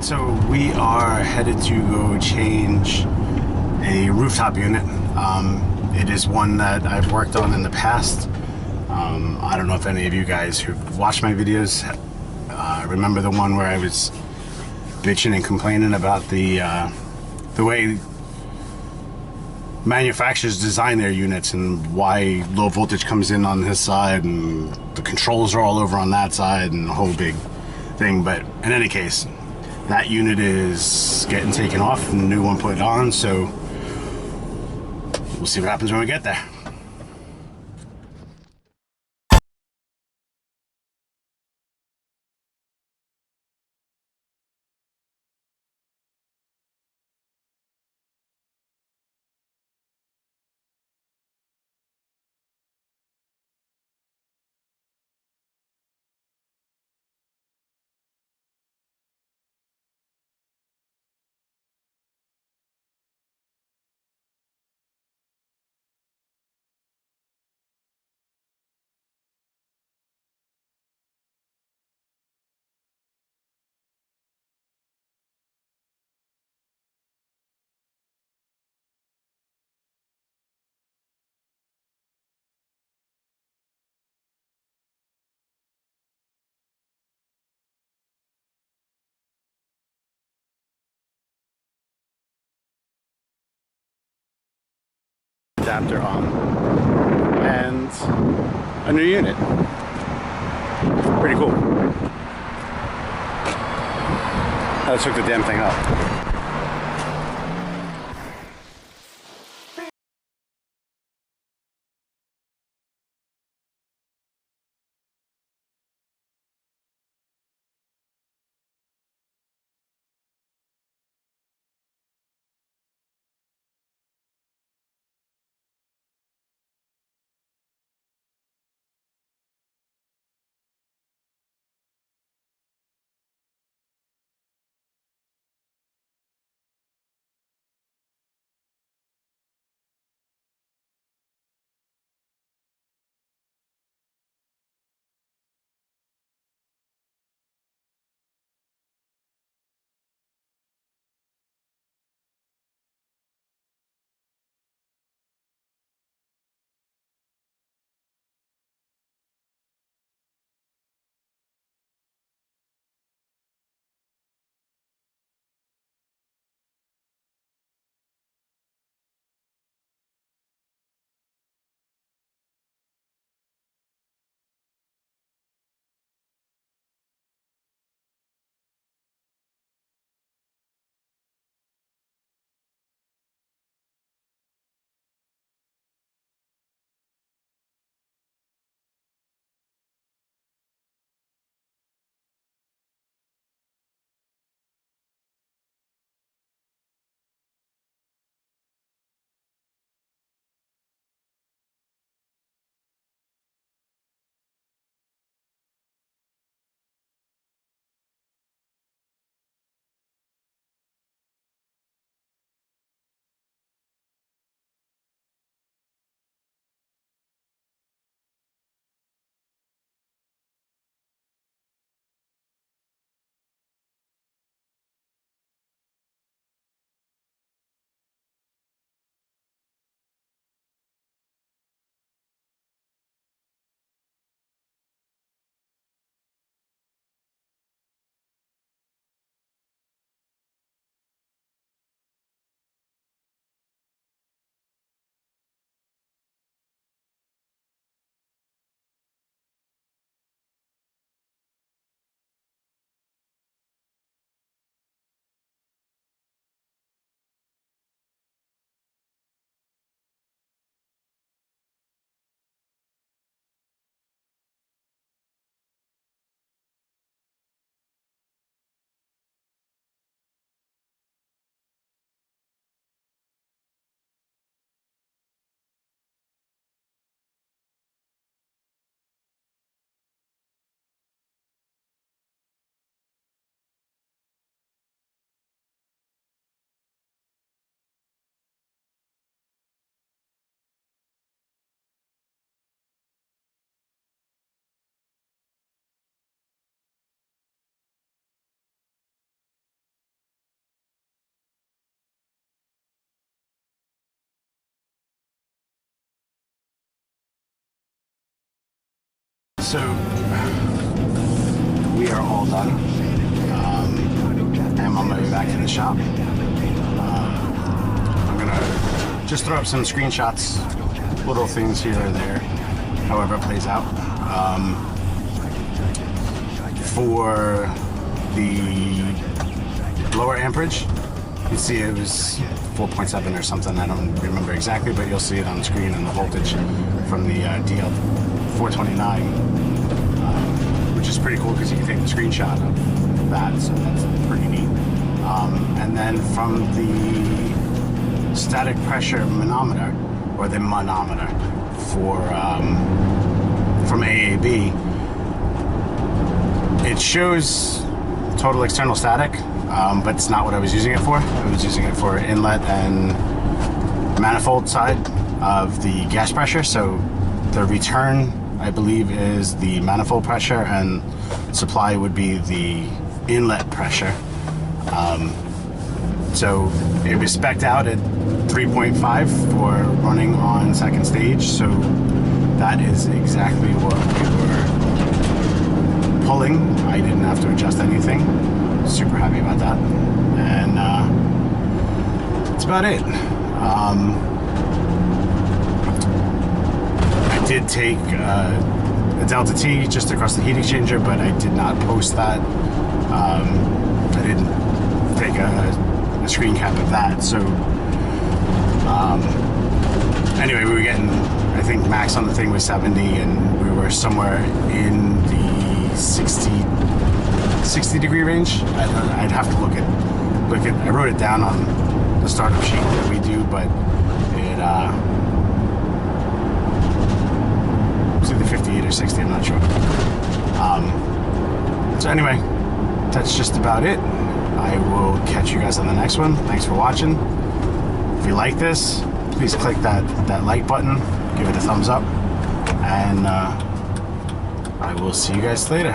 So we are headed to go change a rooftop unit. It is one that I've worked on in the past. I don't know if any of you guys who've watched my videos remember the one where I was bitching and complaining about the way manufacturers design their units and why low voltage comes in on this side and the controls are all over on that side and the whole big thing. But in any case, that unit is getting taken off and the new one put on, so we'll see what happens when we get there. Adapter on and a new unit. Pretty cool. I took the damn thing up. So we are all done. I'm on my way back to the shop. I'm gonna just throw up some screenshots, little things here or there, however it plays out. For the lower amperage, you see it was 4.7 or something. I don't remember exactly, but you'll see it on the screen and the voltage from the DL429, which is pretty cool because you can take the screenshot of that, so that's pretty neat. And then from the static pressure manometer, or the manometer for from AAB, it shows total external static, but it's not what I was using it for. I was using it for inlet and manifold side of the gas pressure. So the return, I believe, is the manifold pressure, and supply would be the inlet pressure. So it was spec'd out at 3.5 for running on second stage. So that is exactly what we were pulling. I didn't have to adjust anything. Super happy about that. And that's about it. I did take a Delta T just across the heat exchanger, but I did not post that. I didn't take a screen cap of that. So anyway, we were getting, I think max on the thing was 70, and we were somewhere in the 60 degree range. I'd have to look at. I wrote it down on the startup sheet that we do, but it it's either 58 or 60. I'm not sure. So anyway, that's just about it. I will catch you guys on the next one. Thanks for watching. If you like this, please click that like button, give it a thumbs up, and I will see you guys later.